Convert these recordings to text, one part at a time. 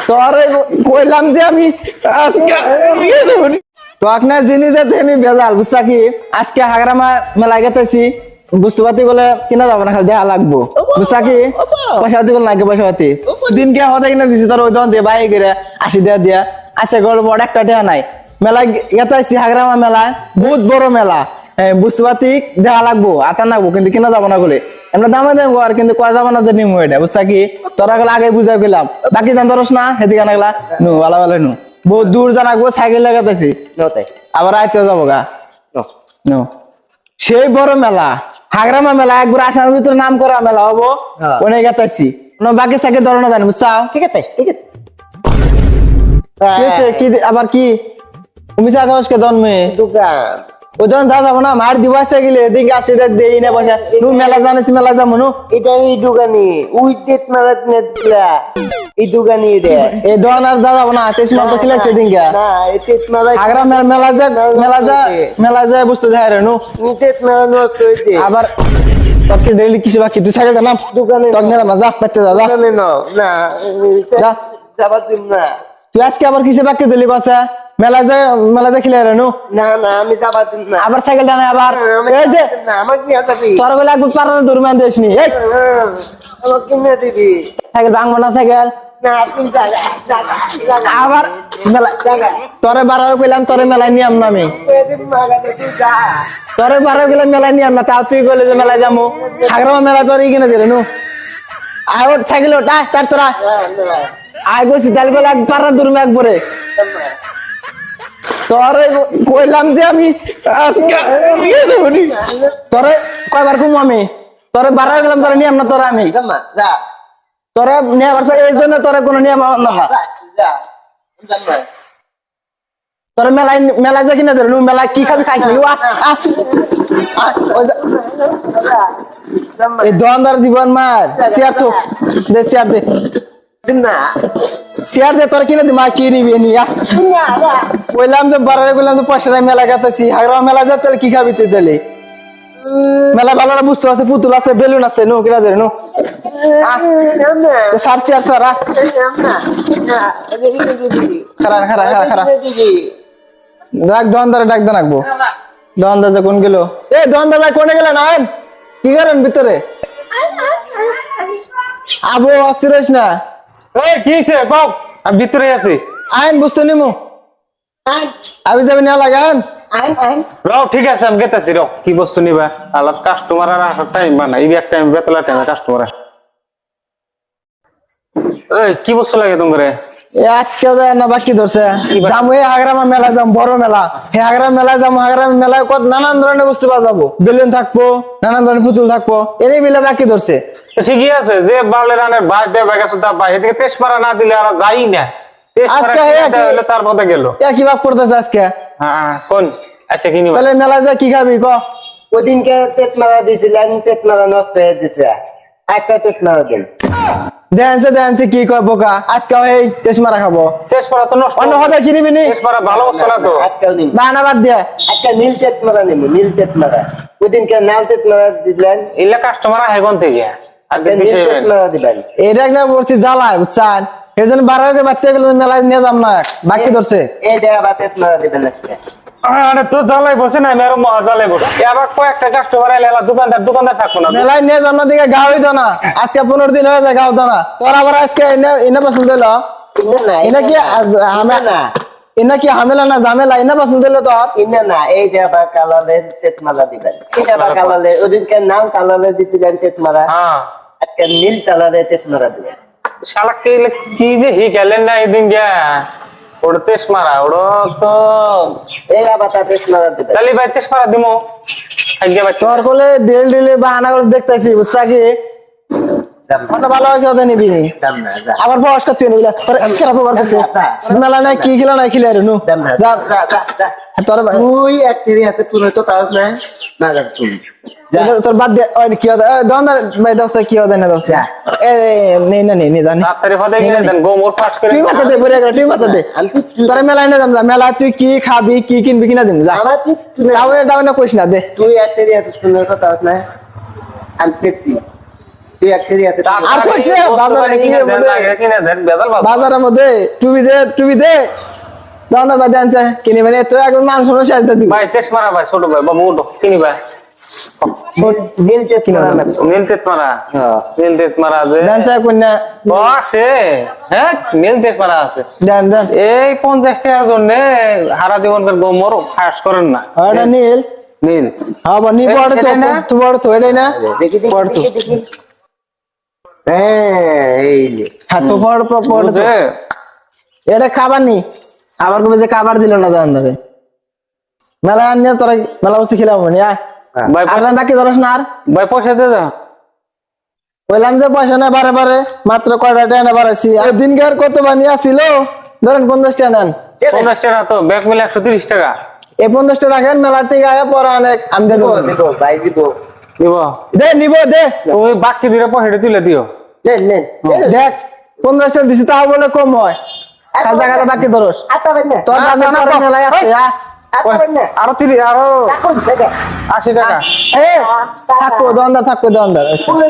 তোরে কইলাম যে আমি আজকে তো আপনার জিনিস আমি বেজাল বুঝছা কি আজকে হাগরামা মেলা গেতেছি বুঝতে পারতে গেলে কিনা যাবো না খালি দেয়া লাগবো বুঝছা কি পয়সা পাতি লাগে পয়সা পাতি দিনকে হতে কিনা দিছি তোর ওই দোকান দিয়ে বাইরে গেলে 80 টাকা দিয়া আছে গল্প বড় একটা টাকা নাই মেলা গেতেছি হাগরামা মেলা বহুত বড় মেলা বুঝতে পারতি দেয়া লাগবো আতা নাগবো কিন্তু কিনা যাবো না বলে আমরা দামে দেবো আর কিন্তু কয়া যাবো না যে নিমু এটা বুঝছা কি তোরা গেলে আগে বুঝাই গেলাম বাকি জান ধরস না সেদিকে নাগলা নু ভালো ভালো নু বহুত দূর জানাগবো সাইকেল লাগাতেছি আবার আইতে যাবো গা নো সেই বড় মেলা হাগরামা মেলা একবার আসার ভিতরে নাম করা মেলা হবো ওনে গেতেছি বাকি সাইকেল ধরো না জানি বুঝছাও ঠিক আছে কি আবার কি তুমি চা দশকে দনমে দোকান ওই দন যা যাবো না মার দিবা সাইকেলে এদিকে আসে দেই না পয়সা নু মেলা জানিস মেলা যাবো নু এটা এই দোকানি উই তেত মারাত নেতলা এই দোকানি রে এই দন আর যা যাবো না তেজ মাল তো কিলাছে দিনকা না এই তেত মারাত হাগরা মেলা যা বুঝতে যায় রে নু তেত মারাত নষ্ট হইছে আবার তোর কি ডেইলি কিছু বাকি তুই সাইকেল নাম দোকানে তোর না যা পেতে যা দোকানে না যা যাবার দিন না তুই আজকে আবার কিসে বাকি দিলি বাসা মেলা যা খেলে রে নু না আমি যাবার দিন না আবার সাইকেল টানে আবার এই যে না আমাকে নিয়ে যাবি তোর গলা একবার পারানো দূরমান দেশনি এই আমাকে নিয়ে দিবি সাইকেল ভাঙবো না সাইকেল না তুমি জায়গা আবার মেলা তোরে বারো কইলাম তোরে মেলায় নিয়াম না আমি তোরে বারো গেলাম মেলায় নিয়াম না তাও তুই কইলে যে মেলায় যাবো হাগরামা মেলা তোর কিনে দিলে নু আয় ওর সাইকেল ওটা তার তোরা আয় গেছি তাহলে গেলে এক পারা দূরমে একবারে তোরে কইলাম যে আমি আজকে তোরে কয়বার ঘুমো আমি তোরে বারো গেলাম তোরে নিয়াম না তোরা আমি তোরে নিয়ে পারছে এই জন্য তোরে কোনো নিয়ম না তোরে মেলায় যা কিনা ধরে মেলায় কি খাবি খাইছি এই দোকানদার দিবন মার চেয়ার চোখ দে চেয়ার দে চেয়ার দে তোর কিনে দি মা কি নিবি নিয়া কইলাম যে বারারে কইলাম যে পয়সা মেলা গাতাছি হাগরা মেলা যা তাহলে কি খাবি তুই তাহলে মেলা ভালো বুঝতে আছে পুতুল আছে বেলুন আছে নো কিনা ধরে নো সার চেয়ার সারা খারা খারা খারা খারা ডাক দোকানদারে ডাক দে রাখবো দোকানদার কোন গেল এ দোকানদার ভাই কোনে গেলেন আইন কি করেন ভিতরে আবু অস্থির না এই কি হইছে কও আমি ভিতরে আছি আইন বুঝতে নিমু আমি যাবি না লাগান রাও ঠিক আছে আমি গেতাছি রাও কি বস্তু নিবা আলাপ কাস্টমার আর আসার টাইম বানা এই এক টাইম বেতলা টাইম কাস্টমার এই কি বস্তু লাগে তোমারে আজকে না বাকি ধরছে যাবো এই হাগরামা মেলা যাম বড় মেলা হে হাগরামা মেলা যাবো হাগরামা মেলায় কত নানান ধরনের বস্তু পাওয়া যাবো বেলুন থাকবো নানান ধরনের পুতুল থাকবো এনে মিলে বাকি ধরছে ঠিকই আছে যে বালে রানের ভাই বেবাই গেছে তা ভাই এদিকে তেজপাড়া না দিলে আর যাই না আজকে তার পথে গেল কি ভাগ পড়তেছে আজকে হ্যাঁ কোন আছে কি নিবা তাহলে মেলা যা কি খাবি ক ওদিনকে পেট মারা দিয়েছিলেন পেট মারা নষ্ট হয়ে দিচ্ছে একটা পেট মারা দিন দেনছে কি কয় বোকা আজকে এই তেজমারা খাবো তেজপাড়া তো নষ্ট অন্য কথা কিনিবি নি তেজপাড়া ভালো বস্তু না তো একটা নিন বানা বাদ দিয়ে একটা নীল পেট মারা নিব নীল পেট মারা ওদিনকে নাল পেট মারা দিলেন ইলা কাস্টমার আহে কোন থেকে আর একটা নীল পেট মারা দিবেন এটা একটা বলছি জ্বালায় বুঝছেন এই জন্য 12 কে বাড়তে গেলে মেলায় নিয়ে যাম না বাকি ধরছে এই দেয়া বা পেট মারা দিবেন একটা আরে তো জ্বালাই বসে না আমি আরো মজা জ্বালাই বসে এবার কয়েকটা কাস্টমার এলে দোকানদার থাকবো না মেলায় নিয়ে যাম না দিকে গাও হইতো না আজকে 15 দিন হয়ে যায় গাও তো না তোর আবার আজকে এনে পছন্দ হলো এনে কি না এনে কি হামেলা না ঝামেলা এনে পছন্দ হলো তোর ইনা না এই যে বা কালালের পেট মারা দিবেন এটা বা কালালে ওদিনকে নাল কালালে দিতেলেন পেট মারা হ্যাঁ একটা নীল কালারে পেট মারা দিবেন শালা কি যে হি গেলেন না এদিন গিয়া ওটা তেজমারা ওটা তো এই আবার পেট মারা দিবেন তাহলে ভাই তেজমারা দিমো আগে ভাই তোর কোলে ডেলি বাহানা করে দেখতেছি বুঝছা কি ফটো ভালো হয় কেউ নিবি নি আবার বয়স করতে নিবি তোর কেরা ব্যবহার করতে মেলা নাই কি খেলা নাই খেলে নু যা তোর তুই এক তেরি হাতে তুলে তো তাও না না যা তুমি তোর বাদ দে ওই কি হবে দোকানদার ভাই দোস্ত কি হবে না দোস্ত এ নেই না নেই জানি তাড়াতাড়ি হতে গেলে দেন গো মোর পাস করে তুই মাথা দে বলে গেল তুই মাথা দে তোর মেলায় না যাম মেলা তুই কি খাবি কি কিনবি কিনা দিম যা আমার ঠিক দাও না কইস না দে তুই এক তেরি হাতে তুলে তো তাও না আমি তেতি তুই একটা দিয়াতে আর কইছে বাজারে কিনে দেন লাগে কিনে দেন বেজাল বাজার বাজারের মধ্যে টুবি দে দোকানদার বাদে আনছে কিনে মানে তো এখন মানুষ শেষ দিবি ভাই তেজ মারা ভাই ছোট ভাই বাবু ওঠো কিনি ভাই নীল তেত মারা না নীল তেজ মারা হ্যাঁ নীল তেজ মারা আছে ডান্স কন্যা ও আছে হ্যাঁ নীল তেজ মারা আছে দেন এই 50 টাকার জন্য হারা জীবনকার গোমর ফাঁস করেন না ওটা নীল নীল হ্যাঁ বনি বড় তো এটাই না? বড় তো এটাই না দেখি পড় তো। দেখি হ্যাঁ এই যে হ্যাঁ তো বড় বড় তো বুঝে এটা খাবার নি আবার কবে যে খাবার দিল না দান ধরে মেলা আনিয়ে তোরা মেলা বসে খেলাম মনে আয় ভাই আর না বাকি ধরস না আর ভাই পয়সা দিয়ে যা বললাম যে পয়সা না বারে বারে মাত্র কয়টা টাকা না বাড়াইছি আর দিনকার কত বানিয়ে আসছিল ধরেন 50 টাকা নেন 50 টাকা তো ব্যাগ মিলে 130 টাকা এই 50 টাকা রাখেন মেলা থেকে আয়া পরে অনেক আমি দিয়ে দেবো দিব ভাই দিব নিব দে নিব দে তুমি বাকি দিলে পয়সাটা তুলে দিও নেন নেন দেখ 50 টাকা দিছি তাও বলে কম হয় কাজা কাজা বাকি ধরস আতাবেন না তোর আচ্ছা, বাজার না, করে মেলায় আছে আ আতাবেন না আরো 30 আরো রাখুন দেখে 80 টাকা এ থাকবো দোকানদার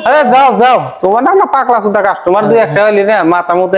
আরে যাও যাও তোমার না পাকলা সুদা কাস্টমার দুই একটা হইলি না মাথা মতো